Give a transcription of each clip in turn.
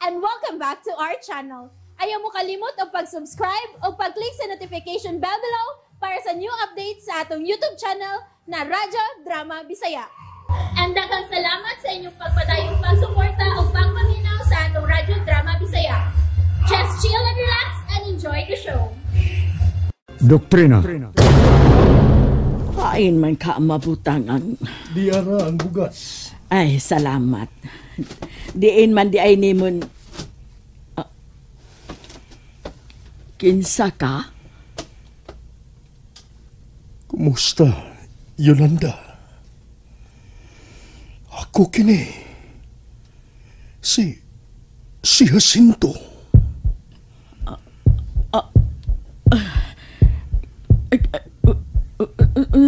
and welcome back to our channel. Ayaw mo kalimot o pag-subscribe o pag-click sa notification bell below para sa new updates sa atong YouTube channel na Radyo Drama Bisaya. And daghang salamat sa inyong pagpadayong pagsuporta o pagpaminaw sa atong Radyo Drama Bisaya. Just chill and relax and enjoy the show. Doktrina. Kain man ka mabutangan. Diara ang bugas. Ay, salamat. Diin man di ay nimon. Kinsa ka? Kumusta, Yolanda? Ako kini. Si Jacinto.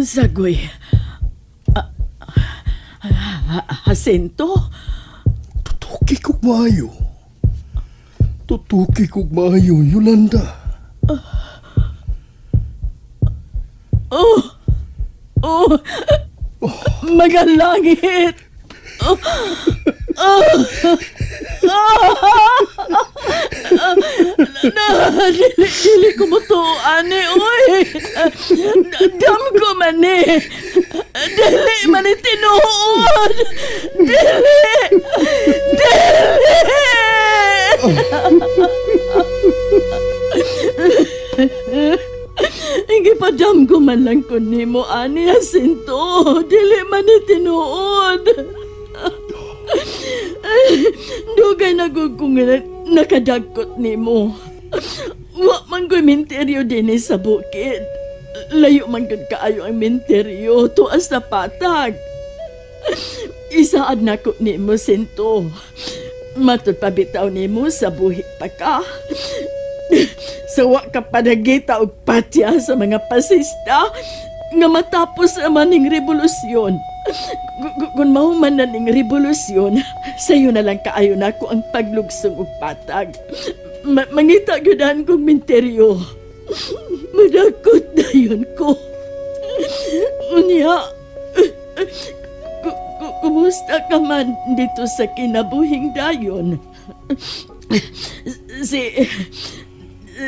Sagoy. Jacinto? Tutuki kog maayo. Tutuki kog maayo, Yolanda. Mga langit! Dili ko mo to, ane, oy! Dam ko man eh! Dili man itinuod! Dili! Igipadam ko man lang ko ni mo, ani, Jacinto. Dili man itinuod. Dugay na kung nakadagkot ni mo. Wa man ko'y minteryo din sa bukid. Layo man kung kaayo ang minteryo tuas sa patag. Isaad na ko ni mo, Jacinto. Matod pabitaw ni mo sa buhi pa ka. Sawa ka padagita og patya sa mga pasista nga matapos naman ning revolusyon. Kung mahuman na ning revolusyon, sayo na lang kaayo na ko ang paglugsong og patag. Mangita gyudan kong minteryo. Madakot na yun ko. Unya, kumusta ka man dito sa kinabuhing dayon?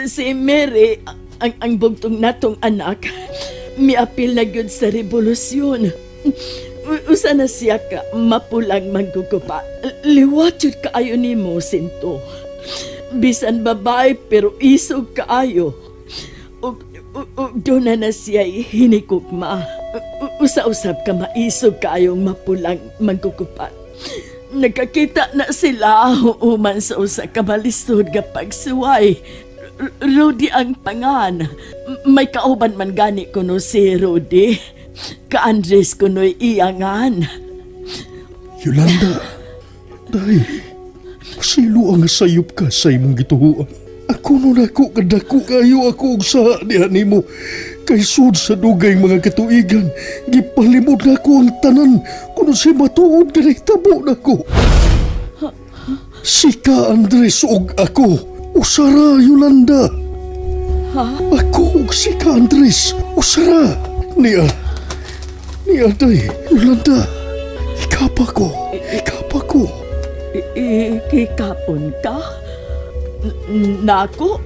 Si Mary, ang bugtong natong anak, miapil na gyud sa revolusyon. Usa na siya ka mapulang maggugupa. Liwat yun kaayo ni mo, Jacinto. Bisan babae pero isog kaayo. Doon na siya hinikukma. Usa-usab ka maisog kaayong mapulang maggugupa. Nagkakita na sila human sa usa ka balisod nga pagsuway. Rudy ang pangan. May kauban man gani kuno si Rudy. Ka-Andres kuno'y iyangan. Yolanda, dahil pasilo ang sayop ka sa imong gituhuan. Ako nun ako kadako kayo ako og sa dihan nimo. Kay sud sa dugay mga katuigan, gipalimod na ako ang tanan kuno si matuod ka nahitabo na ko. Si Ka-Andres og ako, usara, Yolanda. Ha? Ako og si Ka-Andres, usara. Niya day, Yolanda. Ikapa ko. Ikapon ka? Nako?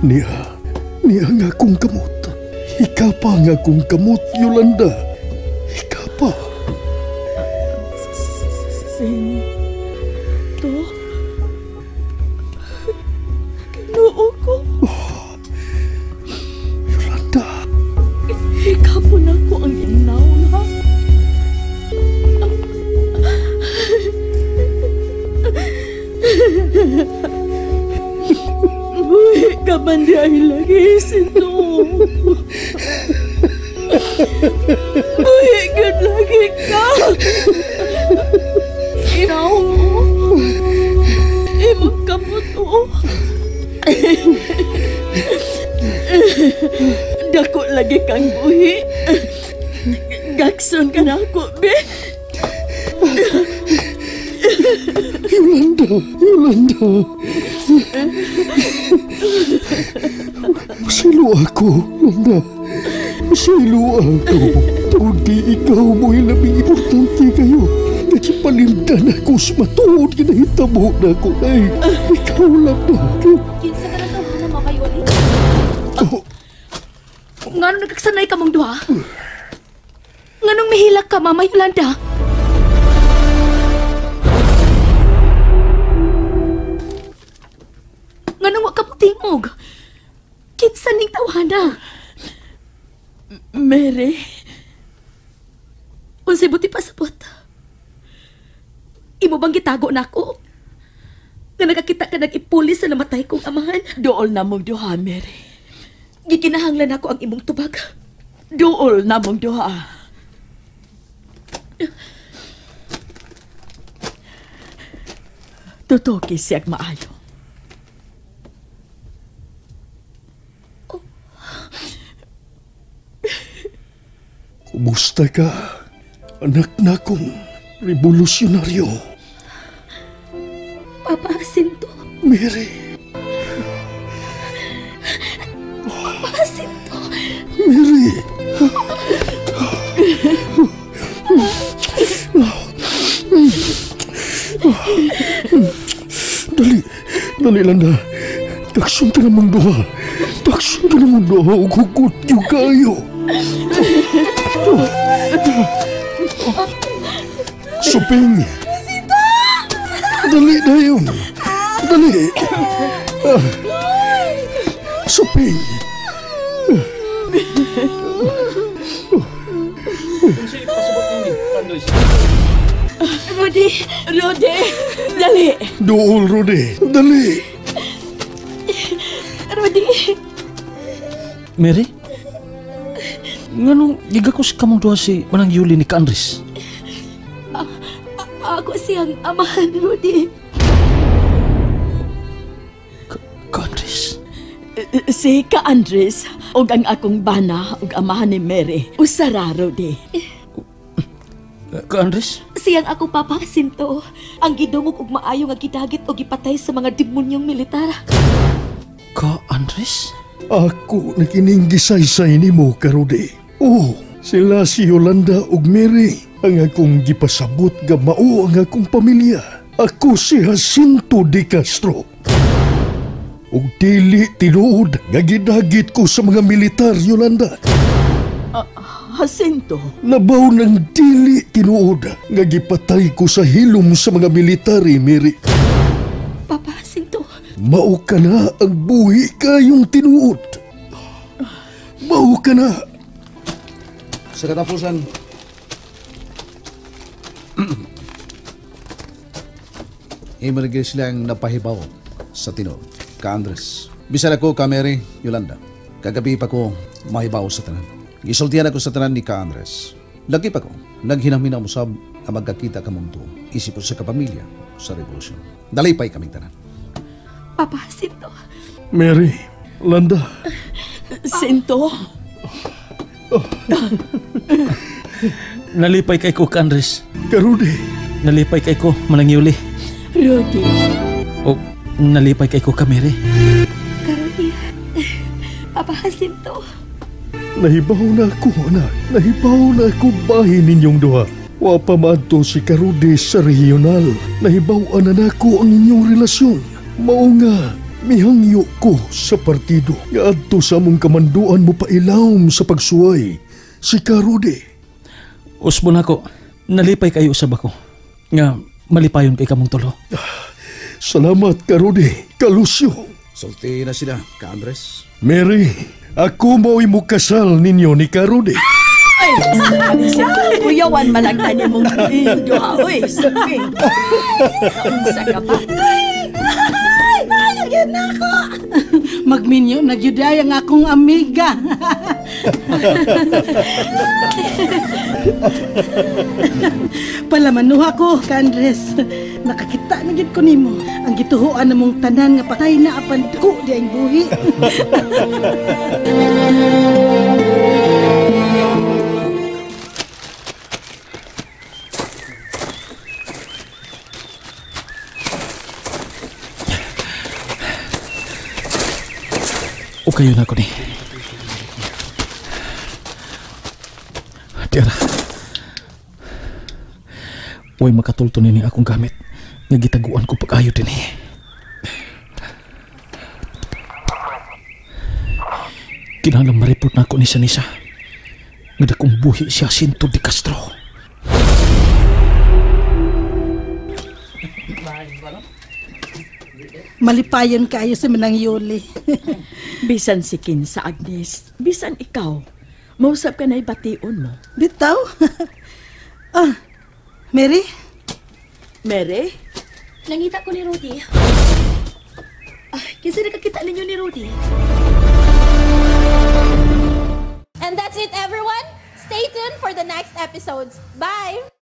Niya nga akong kamot. Ikapa nga akong kamot, Yolanda. Ikapa. Jacinto? Ginoo ko? Yolanda. Ikapon ako ang inaw na. Buhi ka man di ay lagi, Jacinto. Buhi ka lagi ka. Inaw mo. Imong kaputo. Dako lagi kang buhi. Gakson ka na ako, be. Yolanda. Masilo ako, Yolanda. Masilo ako. Tawag di ikaw mo'y labing importante kayo. Gipalimdan ako sa matuod kinahitabo na ako, day. Ikaw lang na. Kinsa ka na tawhan na makayuli? Oh, Ngano nagkaksanay ka mong duha? Nganong mihilak ka, Mama Yolanda? Nganong wa ka mo tingog? Kinsa ning tawhana? Mary? Unsay buti pasabot? Imo bang gitago na ako? Nga nakakita ka nag-ipulis sa namatay kong amahan? Dool na mong duha, Mary. Gikinahanglan ako ang imong tubag. Dool na mong duha. Tutuki siyag maayo. kumusta ka, anak na kong revolusyonaryo? Papa Jacinto. Mary. Papa Jacinto. Mary. Dali lang na. Taksun ka namang duha. Taksun ka namang duha. Hugot yung kayo. Suping. Dali na yun. Dali. Suping. Rudy! Rudy! Dali! Dool, Rudy. Dali. Rudy! Mary? Nganong gigakos ka mong duha si Manang Yuli ni Ka-Andres? Ako siyang amahan, Rudy. Ka-Andres? Si Ka-Andres og ang akong bana og amahan ni Mary. Usara, Rudy. Ka-Andres? Siyang ako Papa Jacinto, ang gidungog og maayo nga gidagit o gipatay sa mga demonyong militar. Ka-Andres? Ako na kining gisaysay ni mo, Rudy. Oh, sila si Yolanda ug Mary. Ang akong gipasabot nga mao ang akong pamilya. Ako si Jacinto de Castro. Ug dili tinuod nga gidagit ko sa mga militar, Yolanda. Jacinto? Labaw ng dili tinuod nga gipatay ko sa hilom sa mga military, Mary. Papa Jacinto? Mao ka na ang buhi kayong tinuod. Mao ka na. Sa katapusan, imarigay silang napahibaw sa tinuod. Ka-Andres. Bisan ako ka Mary, Yolanda. Kagabi pa ko mahibaw sa tanan. Gisultihan ako sa tanan ni Ka-Andres. Lagi pa ko, naghinamina mo sab ang magkakita ka mundo. Isip ko sa kapamilya sa revolusyon. Dalipay kaming tanan. Papa Jacinto? Mary, Landa. Jacinto? Nalipay kay ko, Ka-Andres. Rudy. Nalipay kay ko, Manang Yuli. Rudy? O nalipay kay ko ka, Mary. Rudy? Papa Jacinto? Nahibaw na ako, anak. Nahibaw na ako bahin ninyong duha. Wa pa maadto si Rudy sa regional. Nahibaw-an na nako ang inyong relasyon. Mao nga, mihangyo ko sa partido. Nga adto sa among kamanduan mo pailawom sa pagsuway. Si Rudy. Usbon ako, nalipay kayo usab ako. Nga, malipayon kay kamong tulo. Salamat, Rudy. Kalusyo. Sulti na sila, Ka-Andres. Mary, ako mo'y mukasal ninyo ni Rudy. Ay, Jacinto, kuyawan malagtan niya mong duha. Uy, sabi. Kaunsa ka ba? Yun ako. Magminyo, nagyuday ang akong amiga. Palamanuha ko, Ka-Andres. Nakakita na gid ko nimo. Ang gituhuan namong tanan nga patay na apan ko di ang buhi. O kayo na ko ni. Tiara. Huwag makatulto nini akong gamit. Nagitaguan ko pag-ayo din eh. Kinahanglan ma-report na ako ni Sanisa. Nga dakong buhi siya Sinto de Castro. Malipayon kayo sa Manang Yuli. Bisan si Kinsa, Agnes. Bisan ikaw. Mausap ka na ibation mo. Bitaw? Mary? Mary? Nangita ko ni Rudy. Kasi nakakita ninyo ni Rudy. And that's it, everyone. Stay tuned for the next episodes. Bye!